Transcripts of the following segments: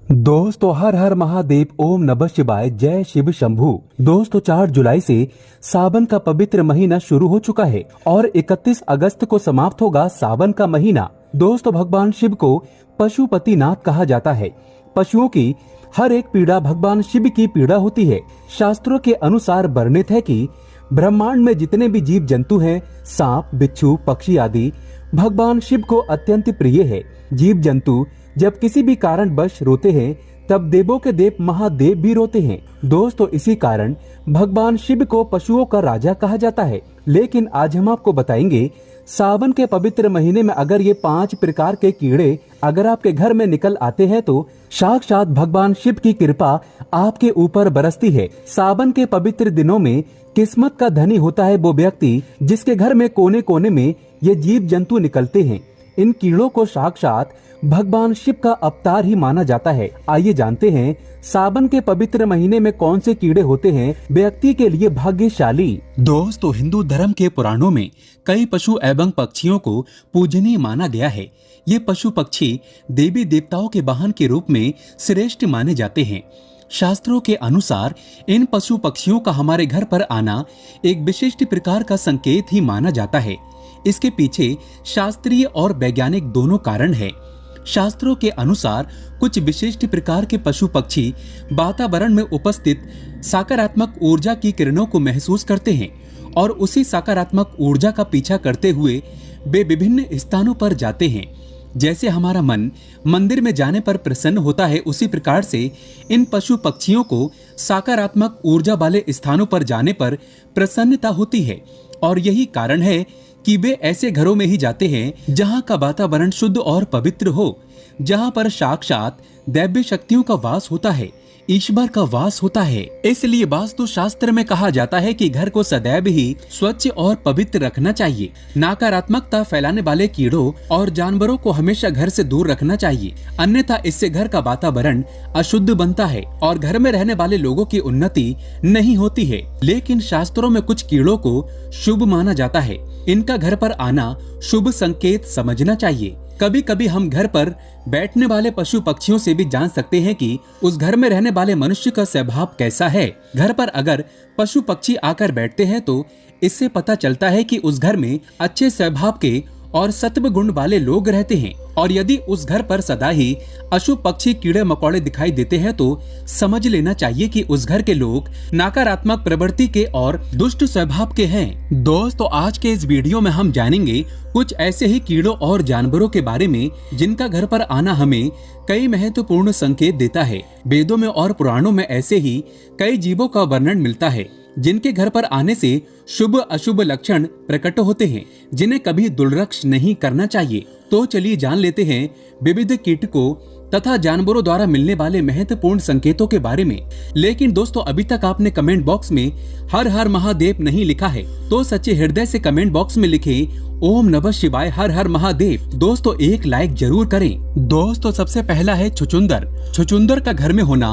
दोस्तों हर हर महादेव, ओम नमः शिवाय, जय शिव शंभू। दोस्तों 4 जुलाई से सावन का पवित्र महीना शुरू हो चुका है और 31 अगस्त को समाप्त होगा सावन का महीना। दोस्तों भगवान शिव को पशुपतिनाथ कहा जाता है। पशुओं की हर एक पीड़ा भगवान शिव की पीड़ा होती है। शास्त्रों के अनुसार वर्णित है कि ब्रह्मांड में जितने भी जीव जंतु हैं, सांप, बिच्छू, पक्षी आदि भगवान शिव को अत्यंत प्रिय है। जीव जंतु जब किसी भी कारणवश रोते हैं तब देवों के देव महादेव भी रोते हैं। दोस्तों इसी कारण भगवान शिव को पशुओं का राजा कहा जाता है। लेकिन आज हम आपको बताएंगे सावन के पवित्र महीने में अगर ये 5 प्रकार के कीड़े अगर आपके घर में निकल आते हैं तो साक्षात भगवान शिव की कृपा आपके ऊपर बरसती है। सावन के पवित्र दिनों में किस्मत का धनी होता है वो व्यक्ति जिसके घर में कोने कोने में ये जीव जंतु निकलते हैं। इन कीड़ों को साक्षात भगवान शिव का अवतार ही माना जाता है। आइए जानते हैं सावन के पवित्र महीने में कौन से कीड़े होते हैं व्यक्ति के लिए भाग्यशाली। दोस्तों हिंदू धर्म के पुराणों में कई पशु एवं पक्षियों को पूजनीय माना गया है। ये पशु पक्षी देवी देवताओं के वाहन के रूप में श्रेष्ठ माने जाते हैं। शास्त्रों के अनुसार इन पशु पक्षियों का हमारे घर पर आना एक विशिष्ट प्रकार का संकेत ही माना जाता है। इसके पीछे शास्त्रीय और वैज्ञानिक दोनों कारण है। शास्त्रों के अनुसार कुछ विशिष्ट प्रकार के पशु पक्षी वातावरण में उपस्थित सकारात्मक ऊर्जा की किरणों को महसूस करते हैं और उसी सकारात्मक ऊर्जा का पीछा करते हुए वे विभिन्न स्थानों पर जाते हैं। जैसे हमारा मन मंदिर में जाने पर प्रसन्न होता है, उसी प्रकार से इन पशु पक्षियों को सकारात्मक ऊर्जा वाले स्थानों पर जाने पर प्रसन्नता होती है। और यही कारण है कि वे ऐसे घरों में ही जाते हैं जहां का वातावरण शुद्ध और पवित्र हो, जहां पर साक्षात दैव्य शक्तियों का वास होता है, ईश्वर का वास होता है। इसलिए वास्तु शास्त्र में कहा जाता है कि घर को सदैव ही स्वच्छ और पवित्र रखना चाहिए। नकारात्मकता फैलाने वाले कीड़ों और जानवरों को हमेशा घर से दूर रखना चाहिए, अन्यथा इससे घर का वातावरण अशुद्ध बनता है और घर में रहने वाले लोगों की उन्नति नहीं होती है। लेकिन शास्त्रों में कुछ कीड़ों को शुभ माना जाता है। इनका घर पर आना शुभ संकेत समझना चाहिए। कभी कभी हम घर पर बैठने वाले पशु पक्षियों से भी जान सकते हैं कि उस घर में रहने वाले मनुष्य का स्वभाव कैसा है। घर पर अगर पशु पक्षी आकर बैठते हैं तो इससे पता चलता है कि उस घर में अच्छे स्वभाव के और सत्व गुण वाले लोग रहते हैं। और यदि उस घर पर सदा ही अशुभ पक्षी कीड़े मकोड़े दिखाई देते हैं तो समझ लेना चाहिए कि उस घर के लोग नकारात्मक प्रवृत्ति के और दुष्ट स्वभाव के हैं। दोस्तों आज के इस वीडियो में हम जानेंगे कुछ ऐसे ही कीड़ों और जानवरों के बारे में जिनका घर पर आना हमें कई महत्वपूर्ण संकेत देता है। वेदों में और पुराणों में ऐसे ही कई जीवों का वर्णन मिलता है जिनके घर पर आने से शुभ अशुभ लक्षण प्रकट होते हैं, जिन्हें कभी दुर्लक्ष नहीं करना चाहिए। तो चलिए जान लेते हैं विविध कीटकों तथा जानवरों द्वारा मिलने वाले महत्वपूर्ण संकेतों के बारे में। लेकिन दोस्तों अभी तक आपने कमेंट बॉक्स में हर हर महादेव नहीं लिखा है तो सच्चे हृदय से कमेंट बॉक्स में लिखें ओम नमः शिवाय, हर हर महादेव। दोस्तों एक लाइक जरूर करें। दोस्तों सबसे पहला है छुचुंदर। छुचुंदर का घर में होना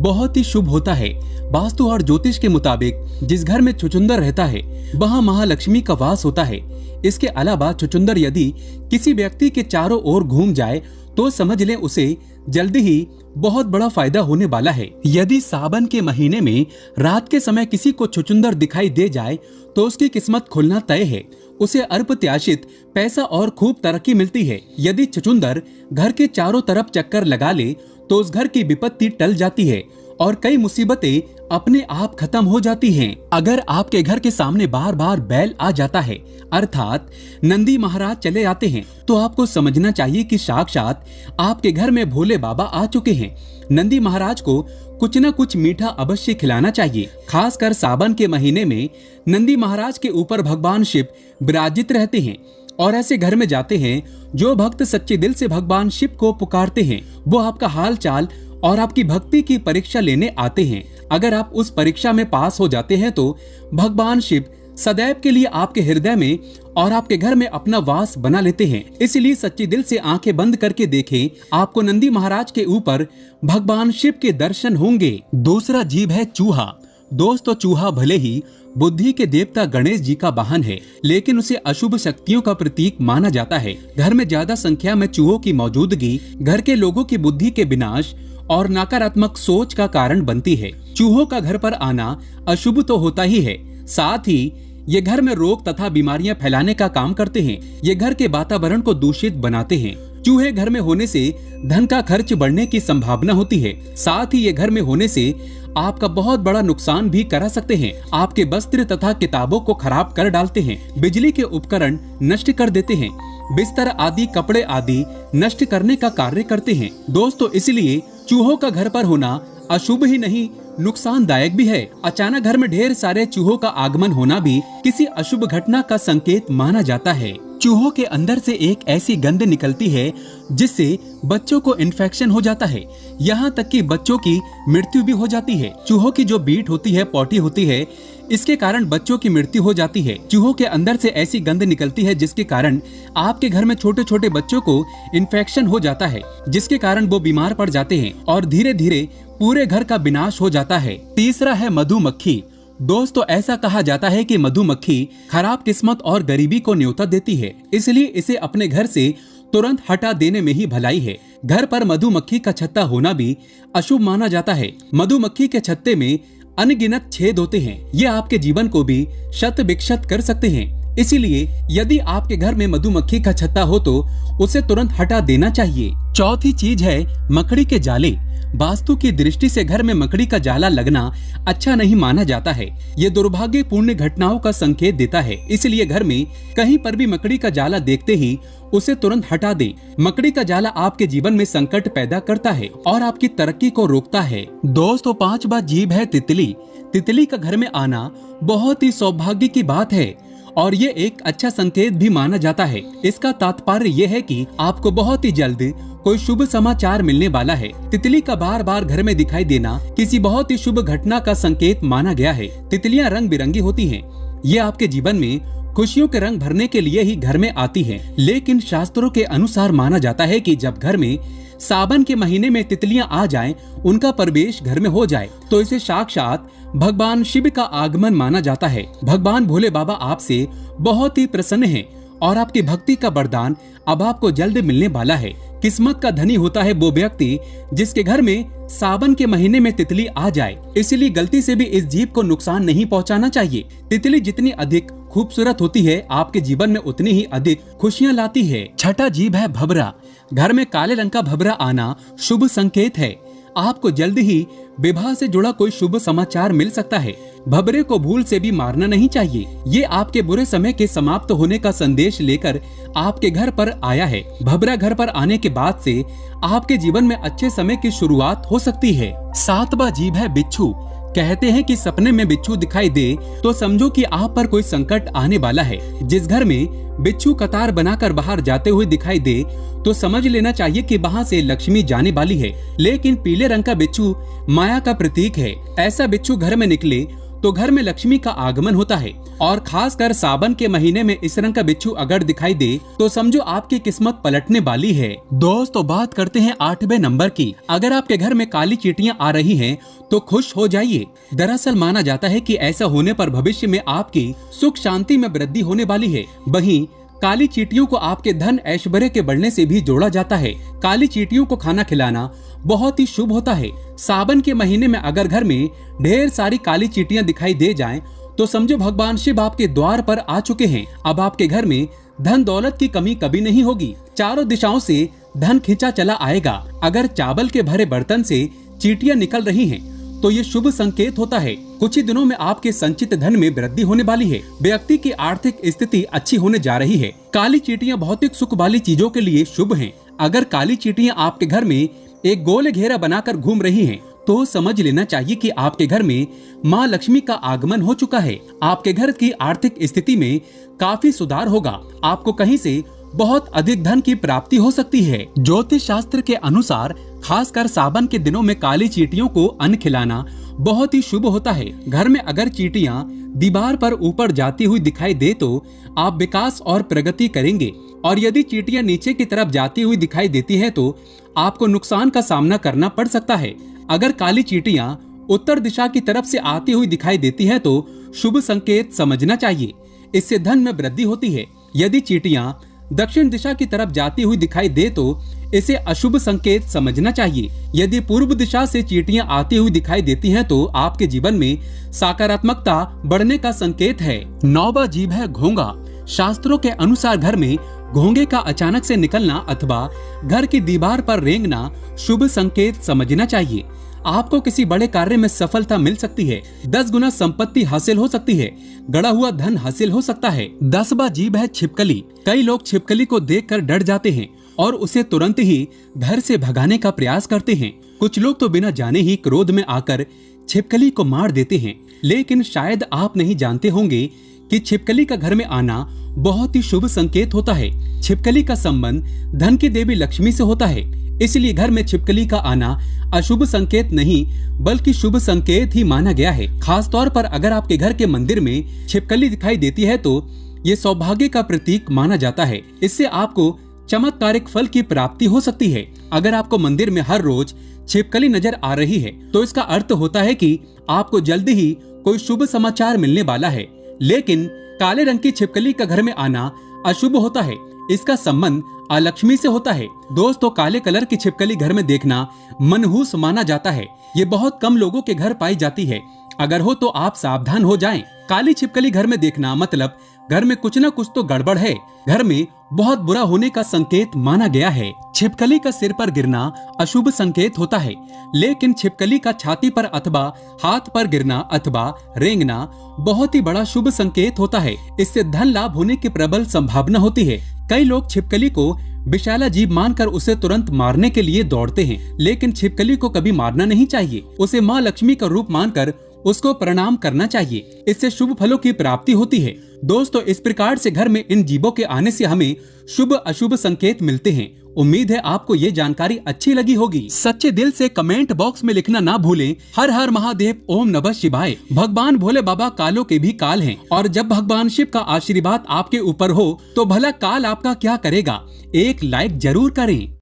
बहुत ही शुभ होता है। वास्तु और ज्योतिष के मुताबिक जिस घर में छुचुंदर रहता है वहाँ महालक्ष्मी का वास होता है। इसके अलावा छुचुंदर यदि किसी व्यक्ति के चारों ओर घूम जाए तो समझ लें उसे जल्दी ही बहुत बड़ा फायदा होने वाला है। यदि सावन के महीने में रात के समय किसी को छुचुंदर दिखाई दे जाए तो उसकी किस्मत खुलना तय है। उसे अप्रत्याशित पैसा और खूब तरक्की मिलती है। यदि छुचुंदर घर के चारों तरफ चक्कर लगा ले तो उस घर की विपत्ति टल जाती है और कई मुसीबतें अपने आप खत्म हो जाती हैं। अगर आपके घर के सामने बार बार बैल आ जाता है अर्थात नंदी महाराज चले आते हैं तो आपको समझना चाहिए कि साक्षात आपके घर में भोले बाबा आ चुके हैं। नंदी महाराज को कुछ न कुछ मीठा अवश्य खिलाना चाहिए। खासकर सावन के महीने में नंदी महाराज के ऊपर भगवान शिव विराजित रहते हैं और ऐसे घर में जाते हैं जो भक्त सच्चे दिल से भगवान शिव को पुकारते हैं। वो आपका हाल चाल और आपकी भक्ति की परीक्षा लेने आते हैं। अगर आप उस परीक्षा में पास हो जाते हैं तो भगवान शिव सदैव के लिए आपके हृदय में और आपके घर में अपना वास बना लेते हैं। इसलिए सच्चे दिल से आंखें बंद करके देखें, आपको नंदी महाराज के ऊपर भगवान शिव के दर्शन होंगे। दूसरा जीव है चूहा। दोस्तों चूहा भले ही बुद्धि के देवता गणेश जी का वाहन है लेकिन उसे अशुभ शक्तियों का प्रतीक माना जाता है। घर में ज्यादा संख्या में चूहों की मौजूदगी घर के लोगों की बुद्धि के विनाश और नकारात्मक सोच का कारण बनती है। चूहों का घर पर आना अशुभ तो होता ही है, साथ ही ये घर में रोग तथा बीमारियां फैलाने का काम करते हैं। ये घर के वातावरण को दूषित बनाते हैं। चूहे घर में होने से धन का खर्च बढ़ने की संभावना होती है। साथ ही ये घर में होने से आपका बहुत बड़ा नुकसान भी करा सकते हैं। आपके वस्त्र तथा किताबों को खराब कर डालते हैं, बिजली के उपकरण नष्ट कर देते हैं, बिस्तर आदि कपड़े आदि नष्ट करने का कार्य करते हैं। दोस्तों, इसलिए चूहों का घर पर होना अशुभ ही नहीं, नुकसानदायक भी है। अचानक घर में ढेर सारे चूहों का आगमन होना भी किसी अशुभ घटना का संकेत माना जाता है। चूहों के अंदर से एक ऐसी गंध निकलती है जिससे बच्चों को इन्फेक्शन हो जाता है, यहाँ तक कि बच्चों की मृत्यु भी हो जाती है। चूहों की जो बीट होती है, पॉटी होती है, इसके कारण बच्चों की मृत्यु हो जाती है। चूहों के अंदर से ऐसी गंध निकलती है जिसके कारण आपके घर में छोटे छोटे बच्चों को इन्फेक्शन हो जाता है, जिसके कारण वो बीमार पड़ जाते हैं और धीरे धीरे पूरे घर का विनाश हो जाता है। तीसरा है मधुमक्खी। दोस्तों, ऐसा कहा जाता है कि मधुमक्खी खराब किस्मत और गरीबी को न्योता देती है, इसलिए इसे अपने घर से तुरंत हटा देने में ही भलाई है। घर पर मधुमक्खी का छत्ता होना भी अशुभ माना जाता है। मधुमक्खी के छत्ते में अनगिनत छेद होते हैं, ये आपके जीवन को भी शत विक्षत कर सकते हैं। इसीलिए यदि आपके घर में मधुमक्खी का छत्ता हो तो उसे तुरंत हटा देना चाहिए। चौथी चीज है मकड़ी के जाले। वास्तु की दृष्टि से घर में मकड़ी का जाला लगना अच्छा नहीं माना जाता है। ये दुर्भाग्यपूर्ण घटनाओं का संकेत देता है, इसलिए घर में कहीं पर भी मकड़ी का जाला देखते ही उसे तुरंत हटा दें। मकड़ी का जाला आपके जीवन में संकट पैदा करता है और आपकी तरक्की को रोकता है। दोस्तों, पांचवा जीव है तितली। तितली का घर में आना बहुत ही सौभाग्य की बात है और ये एक अच्छा संकेत भी माना जाता है। इसका तात्पर्य ये है कि आपको बहुत ही जल्द कोई शुभ समाचार मिलने वाला है। तितली का बार बार घर में दिखाई देना किसी बहुत ही शुभ घटना का संकेत माना गया है। तितलियां रंग बिरंगी होती हैं। ये आपके जीवन में खुशियों के रंग भरने के लिए ही घर में आती हैं। लेकिन शास्त्रों के अनुसार माना जाता है कि जब घर में सावन के महीने में तितलियां आ जाएं, उनका प्रवेश घर में हो जाए, तो इसे साक्षात भगवान शिव का आगमन माना जाता है। भगवान भोले बाबा आपसे बहुत ही प्रसन्न हैं और आपकी भक्ति का वरदान अब आपको जल्द मिलने वाला है। किस्मत का धनी होता है वो व्यक्ति जिसके घर में सावन के महीने में तितली आ जाए, इसलिए गलती से भी इस जीव को नुकसान नहीं पहुंचाना चाहिए। तितली जितनी अधिक खूबसूरत होती है, आपके जीवन में उतनी ही अधिक खुशियां लाती है। छठा जीव है भंवरा। घर में काले रंग का भंवरा आना शुभ संकेत है। आपको जल्द ही विवाह से जुड़ा कोई शुभ समाचार मिल सकता है। भंवरे को भूल से भी मारना नहीं चाहिए। ये आपके बुरे समय के समाप्त होने का संदेश लेकर आपके घर पर आया है। भंवरा घर पर आने के बाद से आपके जीवन में अच्छे समय की शुरुआत हो सकती है। सातवां जीव है बिच्छू। कहते हैं कि सपने में बिच्छू दिखाई दे तो समझो कि आप पर कोई संकट आने वाला है। जिस घर में बिच्छू कतार बनाकर बाहर जाते हुए दिखाई दे तो समझ लेना चाहिए कि वहां से लक्ष्मी जाने वाली है। लेकिन पीले रंग का बिच्छू माया का प्रतीक है। ऐसा बिच्छू घर में निकले तो घर में लक्ष्मी का आगमन होता है और खासकर सावन के महीने में इस रंग का बिच्छू अगर दिखाई दे तो समझो आपकी किस्मत पलटने वाली है। दोस्तों, बात करते हैं 8वें नंबर की। अगर आपके घर में काली चींटियां आ रही हैं तो खुश हो जाइए। दरअसल माना जाता है कि ऐसा होने पर भविष्य में आपकी सुख शांति में वृद्धि होने वाली है। वहीं काली चींटियों को आपके धन ऐश्वर्य के बढ़ने से भी जोड़ा जाता है। काली चींटियों को खाना खिलाना बहुत ही शुभ होता है। सावन के महीने में अगर घर में ढेर सारी काली चींटियां दिखाई दे जाएं, तो समझो भगवान शिव आपके द्वार पर आ चुके हैं। अब आपके घर में धन दौलत की कमी कभी नहीं होगी। चारों दिशाओं से धन खींचा चला आएगा। अगर चावल के भरे बर्तन से चींटियां निकल रही हैं, तो ये शुभ संकेत होता है। कुछ ही दिनों में आपके संचित धन में वृद्धि होने वाली है। व्यक्ति की आर्थिक स्थिति अच्छी होने जा रही है। काली चींटियां भौतिक सुख वाली चीजों के लिए शुभ हैं। अगर काली चींटियां आपके घर में एक गोल घेरा बनाकर घूम रही हैं, तो समझ लेना चाहिए कि आपके घर में माँ लक्ष्मी का आगमन हो चुका है। आपके घर की आर्थिक स्थिति में काफी सुधार होगा। आपको कहीं से बहुत अधिक धन की प्राप्ति हो सकती है। ज्योतिष शास्त्र के अनुसार खासकर सावन के दिनों में काली चींटियों को अन्न खिलाना बहुत ही शुभ होता है। घर में अगर चींटियां दीवार पर ऊपर जाती हुई दिखाई दे तो आप विकास और प्रगति करेंगे, और यदि चींटियां नीचे की तरफ जाती हुई दिखाई देती है तो आपको नुकसान का सामना करना पड़ सकता है। अगर काली चींटियां उत्तर दिशा की तरफ से आती हुई दिखाई देती है तो शुभ संकेत समझना चाहिए। इससे धन में वृद्धि होती है। यदि चींटियां दक्षिण दिशा की तरफ जाती हुई दिखाई दे तो इसे अशुभ संकेत समझना चाहिए। यदि पूर्व दिशा से चींटियां आती हुई दिखाई देती हैं तो आपके जीवन में सकारात्मकता बढ़ने का संकेत है। 9वां जीव है घोंघा। शास्त्रों के अनुसार घर में घोंघे का अचानक से निकलना अथवा घर की दीवार पर रेंगना शुभ संकेत समझना चाहिए। आपको किसी बड़े कार्य में सफलता मिल सकती है। 10 गुना संपत्ति हासिल हो सकती है। गड़ा हुआ धन हासिल हो सकता है। 10वां जीव है छिपकली। कई लोग छिपकली को देखकर डर जाते हैं और उसे तुरंत ही घर से भगाने का प्रयास करते हैं। कुछ लोग तो बिना जाने ही क्रोध में आकर छिपकली को मार देते हैं। लेकिन शायद आप नहीं जानते होंगे कि छिपकली का घर में आना बहुत ही शुभ संकेत होता है। छिपकली का संबंध धन की देवी लक्ष्मी से होता है, इसलिए घर में छिपकली का आना अशुभ संकेत नहीं बल्कि शुभ संकेत ही माना गया है। खास तौर पर अगर आपके घर के मंदिर में छिपकली दिखाई देती है तो ये सौभाग्य का प्रतीक माना जाता है। इससे आपको चमत्कारिक फल की प्राप्ति हो सकती है। अगर आपको मंदिर में हर रोज छिपकली नजर आ रही है तो इसका अर्थ होता है कि आपको जल्दी ही कोई शुभ समाचार मिलने वाला है। लेकिन काले रंग की छिपकली का घर में आना अशुभ होता है। इसका संबंध अलक्ष्मी से होता है। दोस्तों, काले कलर की छिपकली घर में देखना मनहूस माना जाता है। ये बहुत कम लोगों के घर पाई जाती है। अगर हो तो आप सावधान हो जाएं। काली छिपकली घर में देखना मतलब घर में कुछ न कुछ तो गड़बड़ है। घर में बहुत बुरा होने का संकेत माना गया है। छिपकली का सिर पर गिरना अशुभ संकेत होता है, लेकिन छिपकली का छाती पर अथवा हाथ पर गिरना अथवा रेंगना बहुत ही बड़ा शुभ संकेत होता है। इससे धन लाभ होने की प्रबल संभावना होती है। कई लोग छिपकली को विषैला जीव मानकर उसे तुरंत मारने के लिए दौड़ते हैं, लेकिन छिपकली को कभी मारना नहीं चाहिए। उसे माँ लक्ष्मी का रूप मानकर उसको प्रणाम करना चाहिए। इससे शुभ फलों की प्राप्ति होती है। दोस्तों, इस प्रकार से घर में इन जीवों के आने से हमें शुभ अशुभ संकेत मिलते हैं। उम्मीद है आपको ये जानकारी अच्छी लगी होगी। सच्चे दिल से कमेंट बॉक्स में लिखना ना भूलें। हर हर महादेव, ओम नमः शिवाय। भगवान भोले बाबा कालों के भी काल हैं, और जब भगवान शिव का आशीर्वाद आपके ऊपर हो तो भला काल आपका क्या करेगा। एक लाइक जरूर करें।